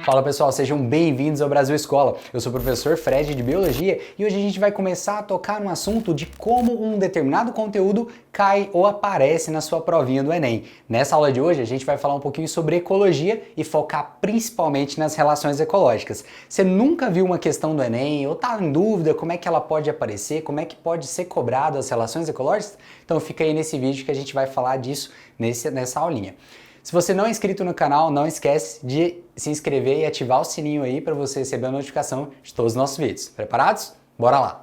Fala pessoal, sejam bem-vindos ao Brasil Escola. Eu sou o professor Fred de Biologia e hoje a gente vai começar a tocar no assunto de como um determinado conteúdo cai ou aparece na sua provinha do Enem. Nessa aula de hoje a gente vai falar um pouquinho sobre ecologia e focar principalmente nas relações ecológicas. Você nunca viu uma questão do Enem ou está em dúvida como é que ela pode aparecer, como é que pode ser cobrado as relações ecológicas? Então fica aí nesse vídeo que a gente vai falar disso nessa aulinha. Se você não é inscrito no canal, não esquece de se inscrever e ativar o sininho aí para você receber a notificação de todos os nossos vídeos. Preparados? Bora lá!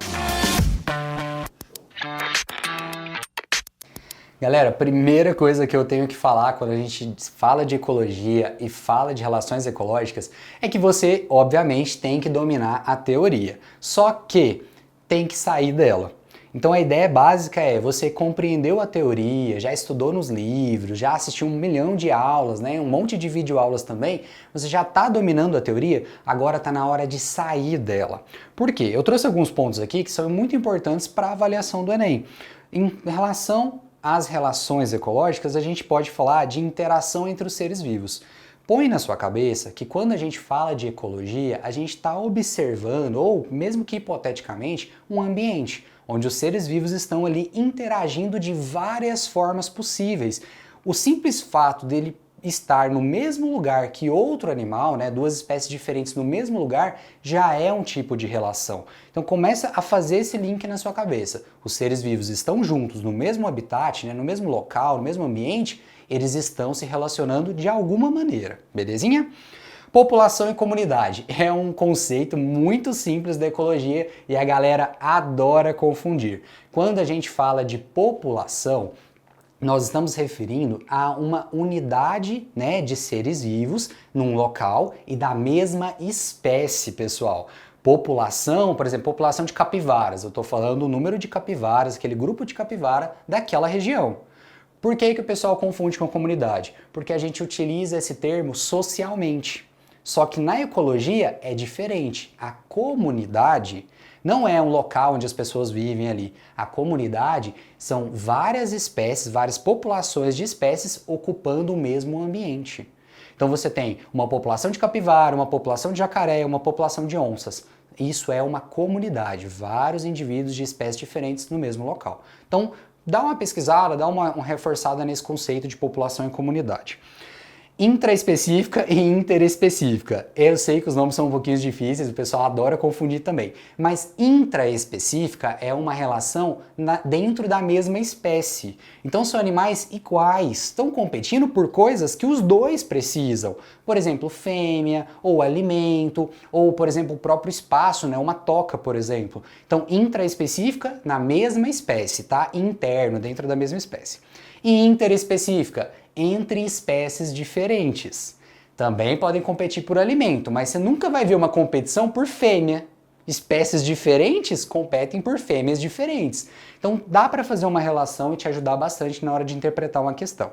Galera, a primeira coisa que eu tenho que falar quando a gente fala de ecologia e fala de relações ecológicas é que você, obviamente, tem que dominar a teoria. Só que tem que sair dela. Então a ideia básica é você compreendeu a teoria, já estudou nos livros, já assistiu 1 milhão de aulas, né, um monte de videoaulas também, você já está dominando a teoria, agora está na hora de sair dela. Por quê? Eu trouxe alguns pontos aqui que são muito importantes para a avaliação do Enem. Em relação às relações ecológicas, a gente pode falar de interação entre os seres vivos. Põe na sua cabeça que quando a gente fala de ecologia, a gente está observando, ou mesmo que hipoteticamente, um ambiente onde os seres vivos estão ali interagindo de várias formas possíveis. O simples fato dele estar no mesmo lugar que outro animal, né, duas espécies diferentes no mesmo lugar, já é um tipo de relação. Então começa a fazer esse link na sua cabeça. Os seres vivos estão juntos no mesmo habitat, né, no mesmo local, no mesmo ambiente, eles estão se relacionando de alguma maneira, belezinha? População e comunidade é um conceito muito simples da ecologia e a galera adora confundir. Quando a gente fala de população, nós estamos referindo a uma unidade, né, de seres vivos num local e da mesma espécie, pessoal. População, por exemplo, população de capivaras. Eu estou falando o número de capivaras, aquele grupo de capivara daquela região. Por que o pessoal confunde com comunidade? Porque a gente utiliza esse termo socialmente. Só que na ecologia é diferente. A comunidade não é um local onde as pessoas vivem ali. A comunidade são várias espécies, várias populações de espécies ocupando o mesmo ambiente. Então você tem uma população de capivara, uma população de jacaré, uma população de onças. Isso é uma comunidade, vários indivíduos de espécies diferentes no mesmo local. Então dá uma pesquisada, dá uma reforçada nesse conceito de população e comunidade. Intraespecífica e interespecífica. Eu sei que os nomes são um pouquinho difíceis, o pessoal adora confundir também, mas intraespecífica é uma relação dentro da mesma espécie. Então são animais iguais, estão competindo por coisas que os dois precisam. Por exemplo, fêmea, ou alimento, ou por exemplo o próprio espaço, né? Uma toca, por exemplo. Então intraespecífica na mesma espécie, tá? Interno, dentro da mesma espécie. E interespecífica, entre espécies diferentes. Também podem competir por alimento, mas você nunca vai ver uma competição por fêmea. Espécies diferentes competem por fêmeas diferentes. Então dá para fazer uma relação e te ajudar bastante na hora de interpretar uma questão.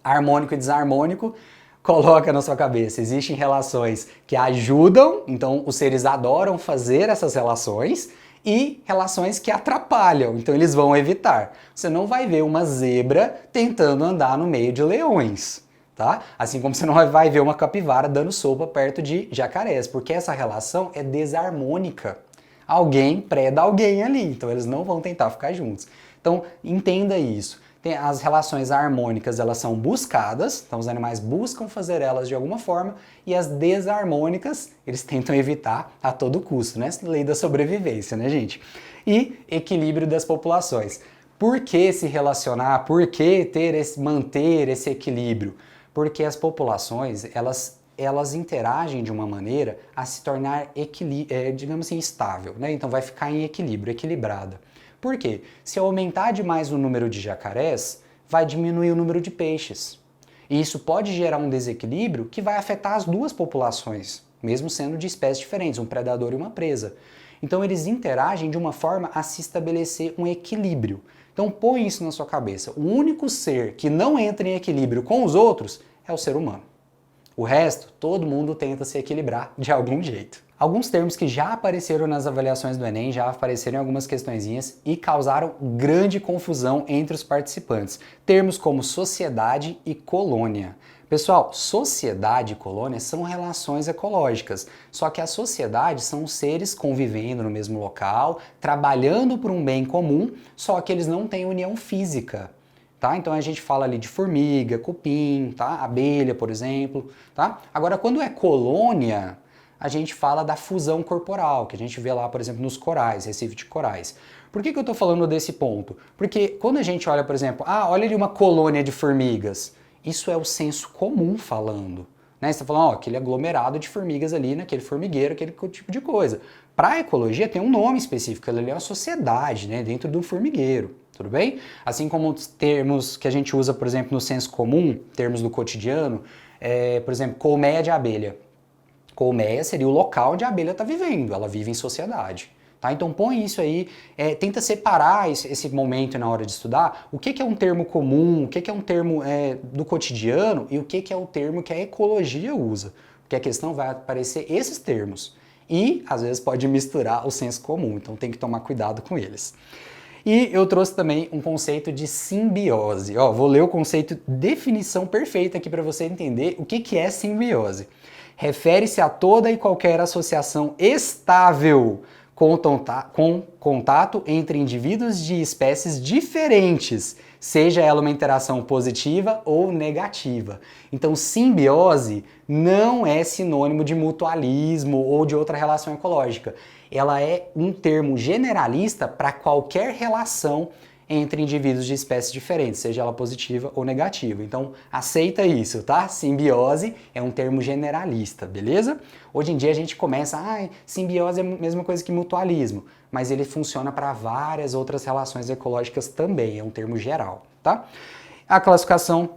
Harmônico e desarmônico, coloca na sua cabeça. Existem relações que ajudam, então os seres adoram fazer essas relações, e relações que atrapalham, então eles vão evitar. Você não vai ver uma zebra tentando andar no meio de leões, tá? Assim como você não vai ver uma capivara dando sopa perto de jacarés, porque essa relação é desarmônica. Alguém preda alguém ali, então eles não vão tentar ficar juntos. Então entenda isso. As relações harmônicas, elas são buscadas, então os animais buscam fazer elas de alguma forma, e as desarmônicas, eles tentam evitar a todo custo, né? Lei da sobrevivência, né, gente? E equilíbrio das populações. Por que se relacionar? Por que manter esse equilíbrio? Porque as populações, elas interagem de uma maneira a se tornar, digamos assim, estável, né? Então vai ficar em equilíbrio, equilibrada. Por quê? Se eu aumentar demais o número de jacarés, vai diminuir o número de peixes. E isso pode gerar um desequilíbrio que vai afetar as duas populações, mesmo sendo de espécies diferentes, um predador e uma presa. Então eles interagem de uma forma a se estabelecer um equilíbrio. Então põe isso na sua cabeça. O único ser que não entra em equilíbrio com os outros é o ser humano. O resto, todo mundo tenta se equilibrar de algum jeito. Alguns termos que já apareceram nas avaliações do Enem, já apareceram em algumas questõezinhas e causaram grande confusão entre os participantes. Termos como sociedade e colônia. Pessoal, sociedade e colônia são relações ecológicas, só que a sociedade são seres convivendo no mesmo local, trabalhando por um bem comum, só que eles não têm união física. Tá? Então a gente fala ali de formiga, cupim, tá? Abelha, por exemplo. Tá? Agora, quando é colônia, a gente fala da fusão corporal, que a gente vê lá, por exemplo, nos corais, Recife de corais. Por que eu estou falando desse ponto? Porque quando a gente olha, por exemplo, olha ali uma colônia de formigas, isso é o senso comum falando. Né? Você está falando, aquele aglomerado de formigas ali, naquele formigueiro, aquele tipo de coisa. Para a ecologia tem um nome específico, ela é uma sociedade, né, dentro do formigueiro. Tudo bem? Assim como os termos que a gente usa, por exemplo, no senso comum, termos do cotidiano, por exemplo, colmeia de abelha. Colmeia seria o local onde a abelha está vivendo, ela vive em sociedade. Tá? Então põe isso aí, tenta separar esse momento na hora de estudar, o que é um termo comum, o que é um termo do cotidiano e o que é o termo que a ecologia usa. Porque a questão vai aparecer esses termos e às vezes pode misturar o senso comum, então tem que tomar cuidado com eles. E eu trouxe também um conceito de simbiose. Vou ler o conceito, definição perfeita aqui para você entender o que é simbiose. Refere-se a toda e qualquer associação estável com contato entre indivíduos de espécies diferentes, seja ela uma interação positiva ou negativa. Então, simbiose não é sinônimo de mutualismo ou de outra relação ecológica. Ela é um termo generalista para qualquer relação entre indivíduos de espécies diferentes, seja ela positiva ou negativa. Então, aceita isso, tá? Simbiose é um termo generalista, beleza? Hoje em dia a gente começa, simbiose é a mesma coisa que mutualismo, mas ele funciona para várias outras relações ecológicas também, é um termo geral, tá? A classificação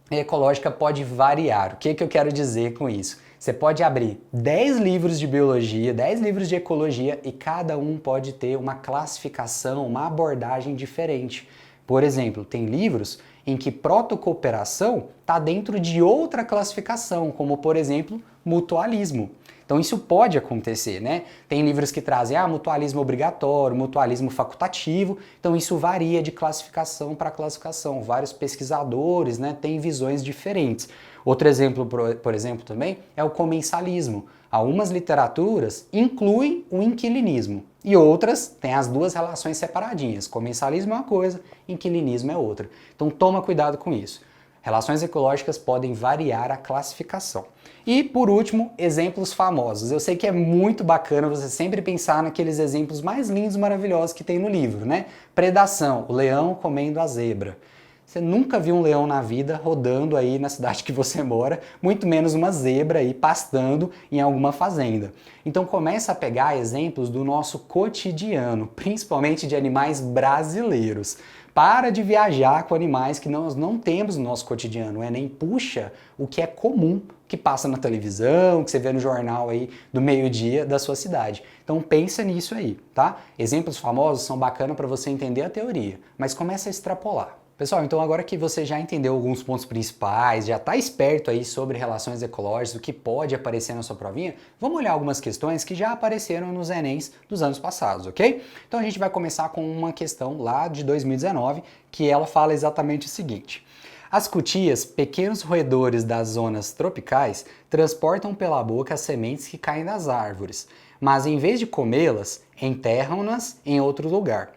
ecológica pode variar. O que eu quero dizer com isso? Você pode abrir 10 livros de biologia, 10 livros de ecologia e cada um pode ter uma classificação, uma abordagem diferente. Por exemplo, tem livros em que protocooperação está dentro de outra classificação, como por exemplo, mutualismo. Então isso pode acontecer, né? Tem livros que trazem mutualismo obrigatório, mutualismo facultativo, então isso varia de classificação para classificação. Vários pesquisadores, né, têm visões diferentes. Outro exemplo, por exemplo, também é o comensalismo. Algumas literaturas incluem o inquilinismo e outras têm as duas relações separadinhas. Comensalismo é uma coisa, inquilinismo é outra. Então toma cuidado com isso. Relações ecológicas podem variar a classificação. E, por último, exemplos famosos. Eu sei que é muito bacana você sempre pensar naqueles exemplos mais lindos e maravilhosos que tem no livro, né? Predação, o leão comendo a zebra. Você nunca viu um leão na vida rodando aí na cidade que você mora, muito menos uma zebra aí pastando em alguma fazenda. Então começa a pegar exemplos do nosso cotidiano, principalmente de animais brasileiros. Para de viajar com animais que nós não temos no nosso cotidiano, nem puxa o que é comum, que passa na televisão, que você vê no jornal aí do meio-dia da sua cidade. Então pensa nisso aí, tá? Exemplos famosos são bacanas para você entender a teoria, mas começa a extrapolar. Pessoal, então agora que você já entendeu alguns pontos principais, já está esperto aí sobre relações ecológicas, o que pode aparecer na sua provinha, vamos olhar algumas questões que já apareceram nos Enems dos anos passados, ok? Então a gente vai começar com uma questão lá de 2019, que ela fala exatamente o seguinte. As cutias, pequenos roedores das zonas tropicais, transportam pela boca as sementes que caem das árvores, mas em vez de comê-las, enterram-nas em outro lugar.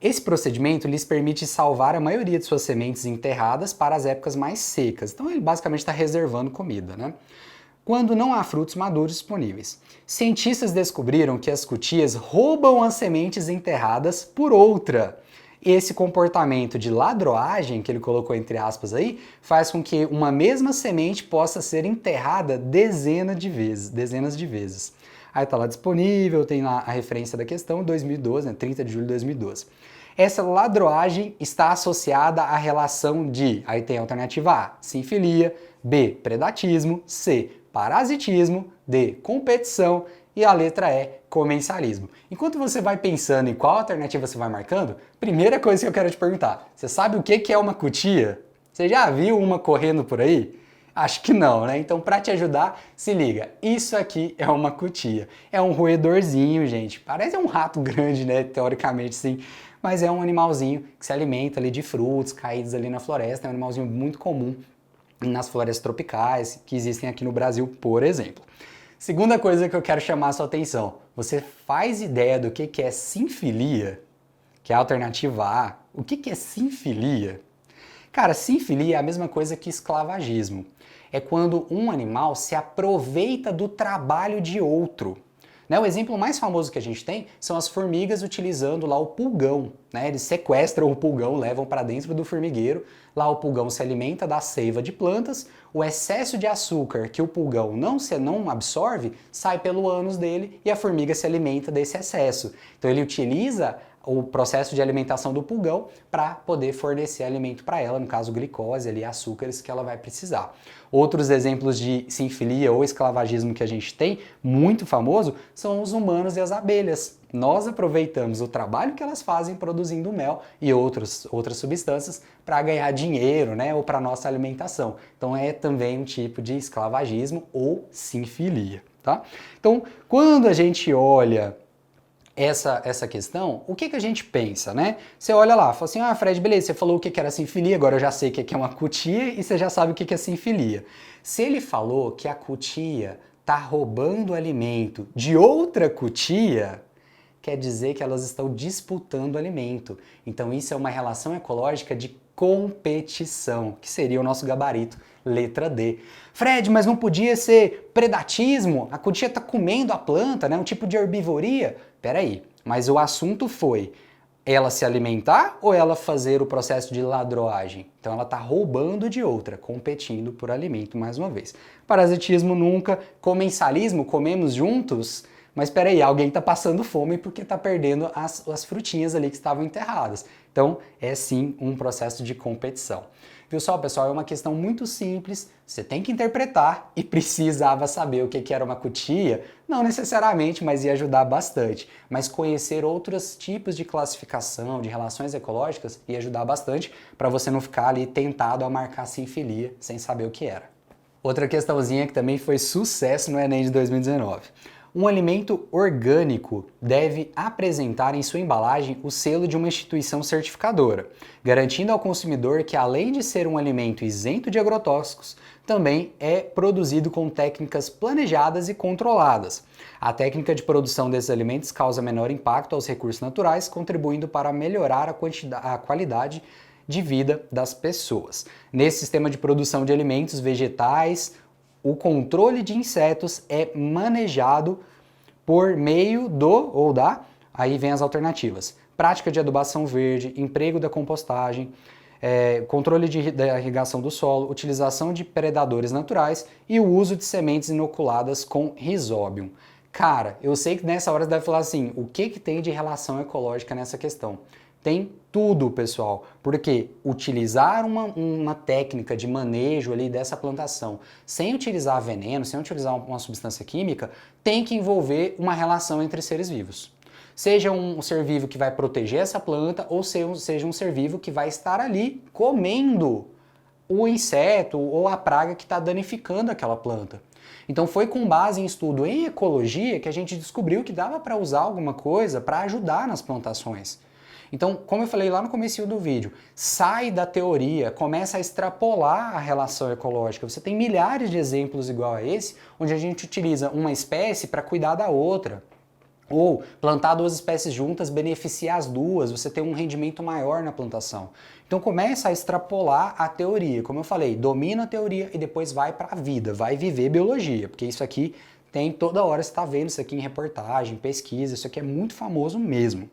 Esse procedimento lhes permite salvar a maioria de suas sementes enterradas para as épocas mais secas. Então ele basicamente está reservando comida, né? Quando não há frutos maduros disponíveis. Cientistas descobriram que as cutias roubam as sementes enterradas por outra. Esse comportamento de ladroagem, que ele colocou entre aspas aí, faz com que uma mesma semente possa ser enterrada dezenas de vezes. Aí tá lá disponível, tem lá a referência da questão, 2012, né, 30 de julho de 2012. Essa ladroagem está associada à relação de, aí tem a alternativa A, sinfilia, B, predatismo, C, parasitismo, D, competição e a letra E, comensalismo. Enquanto você vai pensando em qual alternativa você vai marcando, primeira coisa que eu quero te perguntar, você sabe o que é uma cutia? Você já viu uma correndo por aí? Acho que não, né? Então, para te ajudar, se liga. Isso aqui é uma cutia. É um roedorzinho, gente. Parece um rato grande, né? Teoricamente, sim. Mas é um animalzinho que se alimenta ali de frutos caídos ali na floresta. É um animalzinho muito comum nas florestas tropicais que existem aqui no Brasil, por exemplo. Segunda coisa que eu quero chamar a sua atenção, você faz ideia do que é sinfilia? Que é a alternativa A. O que é sinfilia? Cara, sinfilia é a mesma coisa que esclavagismo. É quando um animal se aproveita do trabalho de outro. Né, o exemplo mais famoso que a gente tem são as formigas utilizando lá o pulgão. Né? Eles sequestram o pulgão, levam para dentro do formigueiro. Lá o pulgão se alimenta da seiva de plantas. O excesso de açúcar que o pulgão não absorve sai pelo ânus dele e a formiga se alimenta desse excesso. Então ele utiliza o processo de alimentação do pulgão para poder fornecer alimento para ela, no caso glicose, ali, açúcares que ela vai precisar. Outros exemplos de sinfilia ou esclavagismo que a gente tem, muito famoso, são os humanos e as abelhas. Nós aproveitamos o trabalho que elas fazem produzindo mel e outras substâncias para ganhar dinheiro, né, ou para nossa alimentação. Então é também um tipo de esclavagismo ou sinfilia, tá? Então, quando a gente olha essa questão, o que a gente pensa, né? Você olha lá, fala assim, ah, Fred, beleza, você falou o que era sinfilia, agora eu já sei o que é uma cutia e você já sabe o que é sinfilia. Se ele falou que a cutia está roubando alimento de outra cutia, quer dizer que elas estão disputando alimento. Então isso é uma relação ecológica de competição, que seria o nosso gabarito, letra D. Fred, mas não podia ser predatismo? A cutia está comendo a planta, né? Um tipo de herbivoria? Peraí, mas o assunto foi ela se alimentar ou ela fazer o processo de ladroagem? Então ela está roubando de outra, competindo por alimento mais uma vez. Parasitismo nunca, comensalismo, comemos juntos, mas peraí, alguém está passando fome porque está perdendo as frutinhas ali que estavam enterradas. Então é sim um processo de competição. Viu só, pessoal? É uma questão muito simples, você tem que interpretar e precisava saber o que era uma cutia, não necessariamente, mas ia ajudar bastante. Mas conhecer outros tipos de classificação, de relações ecológicas, ia ajudar bastante para você não ficar ali tentado a marcar sinfilia sem saber o que era. Outra questãozinha que também foi sucesso no Enem de 2019. Um alimento orgânico deve apresentar em sua embalagem o selo de uma instituição certificadora, garantindo ao consumidor que, além de ser um alimento isento de agrotóxicos, também é produzido com técnicas planejadas e controladas. A técnica de produção desses alimentos causa menor impacto aos recursos naturais, contribuindo para melhorar a qualidade de vida das pessoas. Nesse sistema de produção de alimentos vegetais, o controle de insetos é manejado por meio aí vem as alternativas, prática de adubação verde, emprego da compostagem, controle da irrigação do solo, utilização de predadores naturais e o uso de sementes inoculadas com Rhizobium. Cara, eu sei que nessa hora você deve falar assim, o que tem de relação ecológica nessa questão? Tem tudo, pessoal, porque utilizar uma técnica de manejo ali dessa plantação sem utilizar veneno, sem utilizar uma substância química, tem que envolver uma relação entre seres vivos. Seja um ser vivo que vai proteger essa planta ou seja um ser vivo que vai estar ali comendo o inseto ou a praga que está danificando aquela planta. Então foi com base em estudo em ecologia que a gente descobriu que dava para usar alguma coisa para ajudar nas plantações. Então, como eu falei lá no comecinho do vídeo, sai da teoria, começa a extrapolar a relação ecológica. Você tem milhares de exemplos igual a esse, onde a gente utiliza uma espécie para cuidar da outra. Ou plantar duas espécies juntas beneficia as duas, você tem um rendimento maior na plantação. Então começa a extrapolar a teoria. Como eu falei, domina a teoria e depois vai para a vida, vai viver biologia, porque isso aqui tem toda hora, você está vendo isso aqui em reportagem, pesquisa, isso aqui é muito famoso mesmo.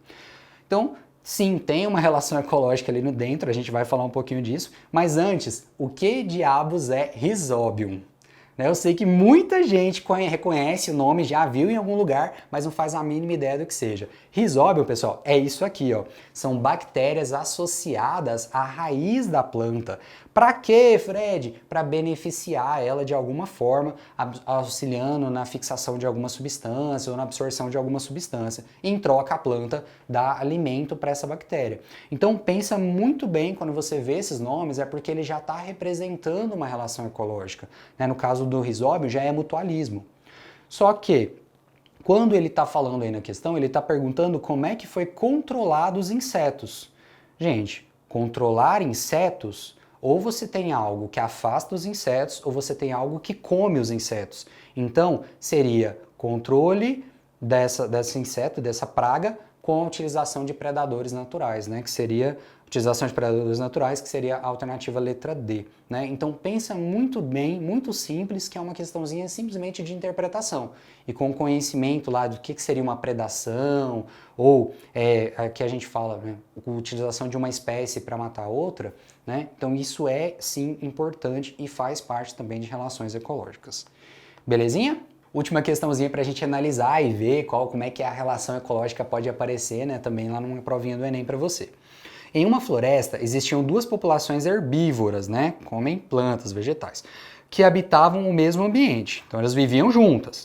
Então, sim, tem uma relação ecológica ali no dentro, a gente vai falar um pouquinho disso, mas antes, o que diabos é Rhizobium? Eu sei que muita gente reconhece o nome, já viu em algum lugar, mas não faz a mínima ideia do que seja. Rhizobium, pessoal, é isso aqui, ó. São bactérias associadas à raiz da planta. Para quê, Fred? Para beneficiar ela de alguma forma, auxiliando na fixação de alguma substância ou na absorção de alguma substância. Em troca, a planta dá alimento para essa bactéria. Então, pensa muito bem quando você vê esses nomes, é porque ele já está representando uma relação ecológica. No caso do Rhizobium, já é mutualismo. Só que, quando ele está falando aí na questão, ele está perguntando como é que foi controlado os insetos. Gente, controlar insetos Ou você tem algo que afasta os insetos, ou você tem algo que come os insetos. Então, seria controle desse inseto, dessa praga, com a utilização de predadores naturais, né? Que seria utilização de predadores naturais, que seria a alternativa letra D, né? Então pensa muito bem, muito simples, que é uma questãozinha simplesmente de interpretação. E com conhecimento lá do que seria uma predação, ou que a gente fala, né, a utilização de uma espécie para matar outra, né? Então isso é sim importante e faz parte também de relações ecológicas. Belezinha? Última questãozinha para a gente analisar e ver como é que a relação ecológica pode aparecer, né, também lá numa provinha do Enem para você. Em uma floresta existiam duas populações herbívoras, né, comem plantas, vegetais, que habitavam o mesmo ambiente, então elas viviam juntas.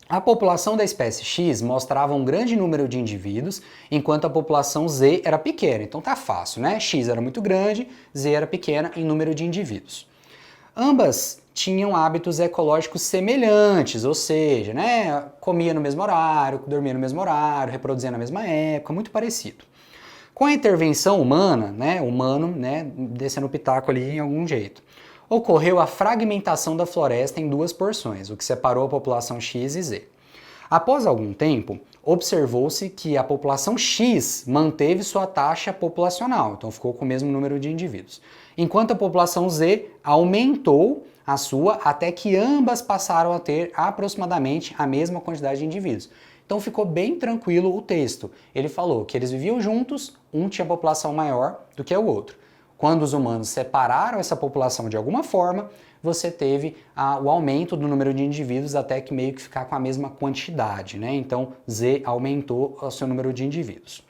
A população da espécie X mostrava um grande número de indivíduos, enquanto a população Z era pequena, então tá fácil, né? X era muito grande, Z era pequena em número de indivíduos. Ambas tinham hábitos ecológicos semelhantes, ou seja, né, comia no mesmo horário, dormia no mesmo horário, reproduzia na mesma época, muito parecido. Com a intervenção humana, né, descendo o pitaco ali em algum jeito, ocorreu a fragmentação da floresta em duas porções, o que separou a população X e Z. Após algum tempo, observou-se que a população X manteve sua taxa populacional, então ficou com o mesmo número de indivíduos, enquanto a população Z aumentou a sua até que ambas passaram a ter aproximadamente a mesma quantidade de indivíduos. Então ficou bem tranquilo o texto. Ele falou que eles viviam juntos, um tinha população maior do que o outro. Quando os humanos separaram essa população de alguma forma, você teve o aumento do número de indivíduos até que meio que ficar com a mesma quantidade, né? Então Z aumentou o seu número de indivíduos.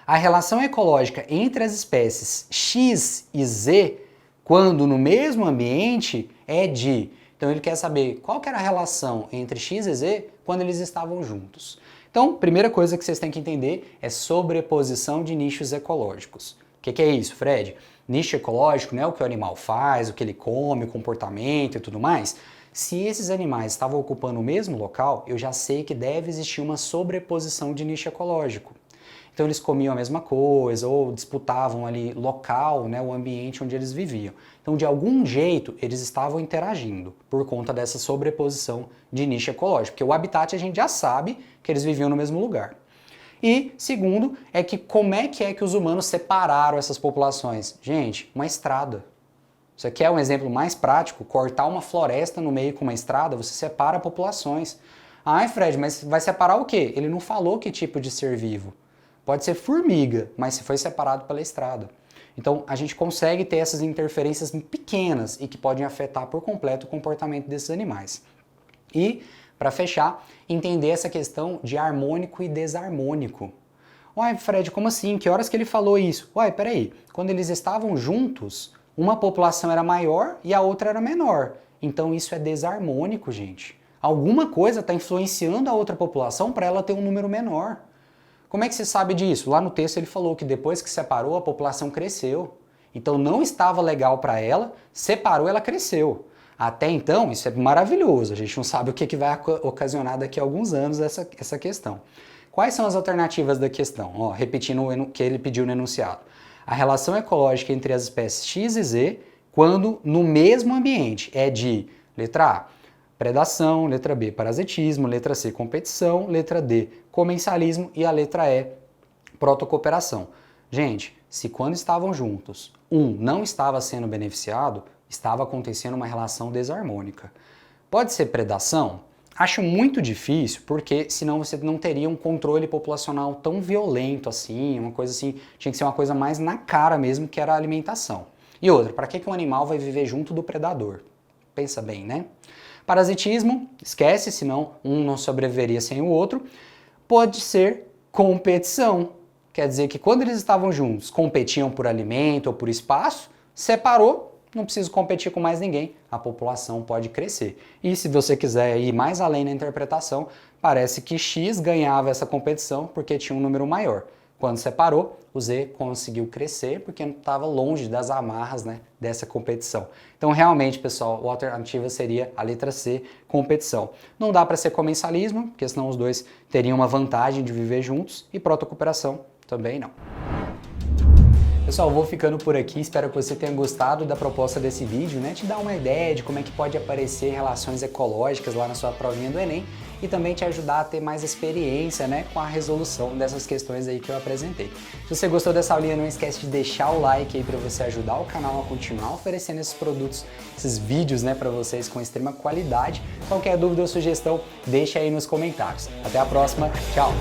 A relação ecológica entre as espécies X e Z, quando no mesmo ambiente, é de... Então ele quer saber qual que era a relação entre X e Z quando eles estavam juntos. Então, primeira coisa que vocês têm que entender é sobreposição de nichos ecológicos. O que é isso, Fred? Nicho ecológico não é o que o animal faz, o que ele come, o comportamento e tudo mais. Se esses animais estavam ocupando o mesmo local, eu já sei que deve existir uma sobreposição de nicho ecológico. Então eles comiam a mesma coisa ou disputavam ali local, né, o ambiente onde eles viviam. Então de algum jeito eles estavam interagindo por conta dessa sobreposição de nicho ecológico, porque o habitat a gente já sabe que eles viviam no mesmo lugar. E segundo é que como é que os humanos separaram essas populações? Gente, uma estrada. Isso aqui é um exemplo mais prático, cortar uma floresta no meio com uma estrada, você separa populações. Ai, Fred, mas vai separar o quê? Ele não falou que tipo de ser vivo. Pode ser formiga, mas se foi separado pela estrada. Então a gente consegue ter essas interferências pequenas e que podem afetar por completo o comportamento desses animais. E, para fechar, entender essa questão de harmônico e desarmônico. Uai, Fred, como assim? Que horas que ele falou isso? Uai, peraí, quando eles estavam juntos, uma população era maior e a outra era menor. Então isso é desarmônico, gente. Alguma coisa está influenciando a outra população para ela ter um número menor. Como é que você sabe disso? Lá no texto ele falou que depois que separou, a população cresceu. Então não estava legal para ela, separou, ela cresceu. Até então, isso é maravilhoso, a gente não sabe o que vai ocasionar daqui a alguns anos essa questão. Quais são as alternativas da questão? Ó, repetindo o que ele pediu no enunciado. A relação ecológica entre as espécies X e Z, quando no mesmo ambiente, é de letra A, predação, letra B, parasitismo, letra C, competição, letra D, comensalismo e a letra E, protocooperação. Gente, se quando estavam juntos, um não estava sendo beneficiado, estava acontecendo uma relação desarmônica. Pode ser predação? Acho muito difícil, porque senão você não teria um controle populacional tão violento assim, uma coisa assim, tinha que ser uma coisa mais na cara mesmo, que era a alimentação. E outra, para que um animal vai viver junto do predador? Pensa bem, né? Parasitismo, esquece, senão um não sobreviveria sem o outro. Pode ser competição, quer dizer que quando eles estavam juntos, competiam por alimento ou por espaço, separou, não preciso competir com mais ninguém, a população pode crescer. E se você quiser ir mais além na interpretação, parece que X ganhava essa competição porque tinha um número maior. Quando separou, o Z conseguiu crescer porque não estava longe das amarras, né, dessa competição. Então, realmente, pessoal, a alternativa seria a letra C, competição. Não dá para ser comensalismo, porque senão os dois teriam uma vantagem de viver juntos, e protocooperação também não. Pessoal, vou ficando por aqui, espero que você tenha gostado da proposta desse vídeo, né? Te dar uma ideia de como é que pode aparecer relações ecológicas lá na sua provinha do Enem e também te ajudar a ter mais experiência, né, com a resolução dessas questões aí que eu apresentei. Se você gostou dessa aulinha, não esquece de deixar o like aí para você ajudar o canal a continuar oferecendo esses produtos, esses vídeos, né, para vocês com extrema qualidade. Qualquer dúvida ou sugestão, deixa aí nos comentários. Até a próxima, tchau!